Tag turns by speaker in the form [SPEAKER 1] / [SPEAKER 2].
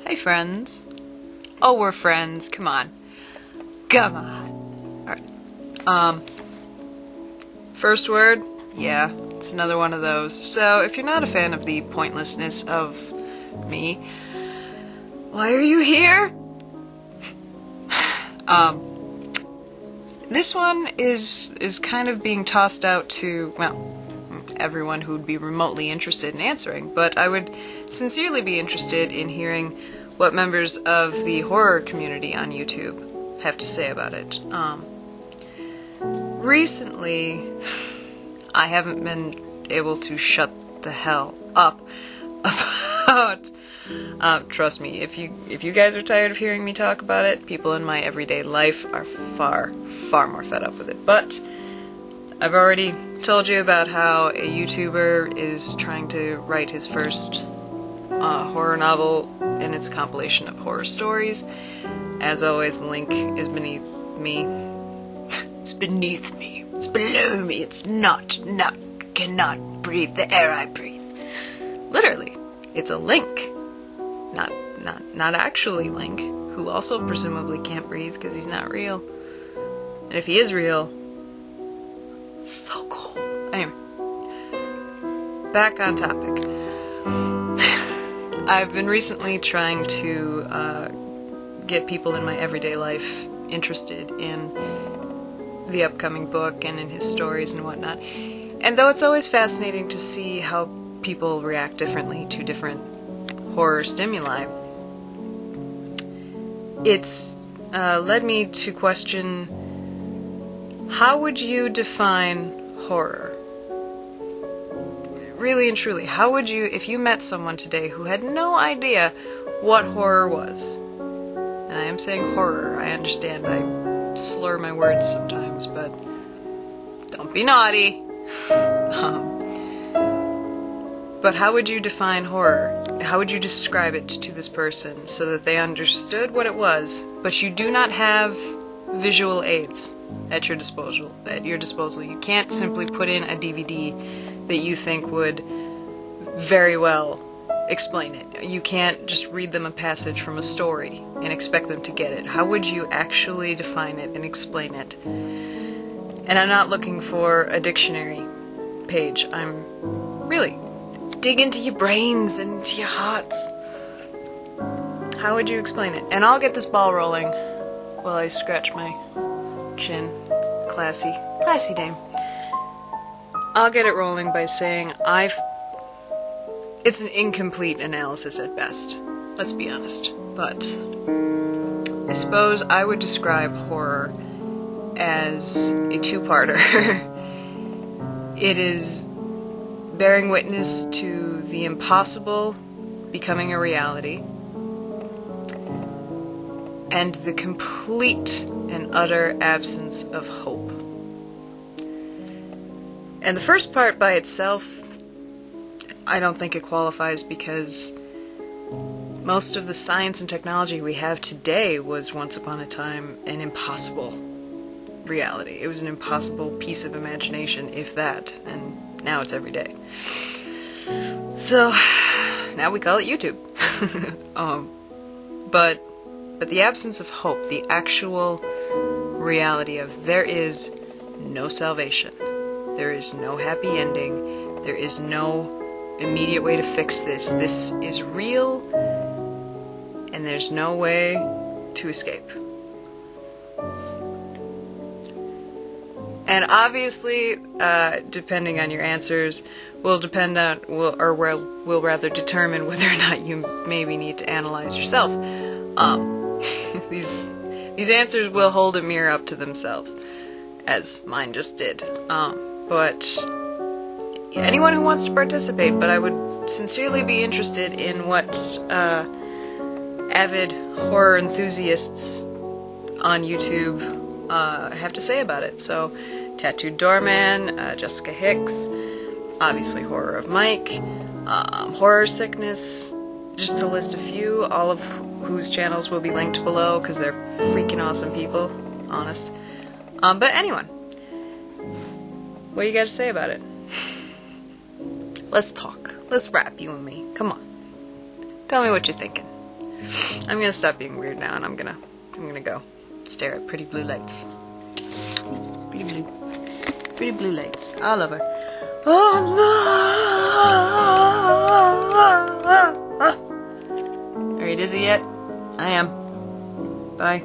[SPEAKER 1] Hi, friends. Oh, we're friends. Come on. Come on. Alright. First word? Yeah, it's another one of those. So, if you're not a fan of the pointlessness of me, why are you here? This one is kind of being tossed out to, well, everyone who would be remotely interested in answering, but I would sincerely be interested in hearing what members of the horror community on YouTube have to say about it. Recently, I haven't been able to shut the hell up about, trust me, if you guys are tired of hearing me talk about it, people in my everyday life are far more fed up with it. But I've already told you about how a YouTuber is trying to write his first horror novel, and it's a compilation of horror stories. As always, the link is beneath me. It's beneath me. It's below me. It's cannot breathe the air I breathe. Literally, it's a link. Not actually Link, who also presumably can't breathe because he's not real. And if he is real, so cool. Anyway, back on topic. I've been recently trying to get people in my everyday life interested in the upcoming book and in his stories and whatnot. And though it's always fascinating to see how people react differently to different horror stimuli, it's led me to question, how would you define horror? Really and truly, how would you, if you met someone today who had no idea what horror was? And I am saying horror, I understand I slur my words sometimes, but don't be naughty. But how would you define horror? How would you describe it to this person so that they understood what it was, but you do not have visual aids at your disposal? You can't simply put in a DVD that you think would very well explain it. You can't just read them a passage from a story and expect them to get it. How would you actually define it and explain it? And I'm not looking for a dictionary page. I'm really dig into your brains and into your hearts. How would you explain it? And I'll get this ball rolling while I scratch my chin. Classy dame. I'll get it rolling by saying it's an incomplete analysis at best. Let's be honest. But I suppose I would describe horror as a two-parter. It is bearing witness to the impossible becoming a reality, and the complete and utter absence of hope. And the first part by itself, I don't think it qualifies, because most of the science and technology we have today was once upon a time an impossible reality. It was an impossible piece of imagination, if that, and now it's every day. So, now we call it YouTube. But the absence of hope, the actual reality of there is no salvation, there is no happy ending, there is no immediate way to fix this. This is real, and there's no way to escape. And obviously, depending on your answers, will determine whether or not you maybe need to analyze yourself. These answers will hold a mirror up to themselves, as mine just did. But anyone who wants to participate, but I would sincerely be interested in what avid horror enthusiasts on YouTube have to say about it. So, Tattooed Doorman, Jessica Hicks, obviously Horror of Mike, Horror Sickness, just to list a few, all of whose channels will be linked below because they're freaking awesome people, honest. But anyone, what do you got to say about it? Let's talk. Let's rap, you and me. Come on. Tell me what you're thinking. I'm gonna stop being weird now, and I'm gonna go stare at pretty blue lights. Pretty blue lights. I love her. Oh no! Are you dizzy yet? I am. Bye.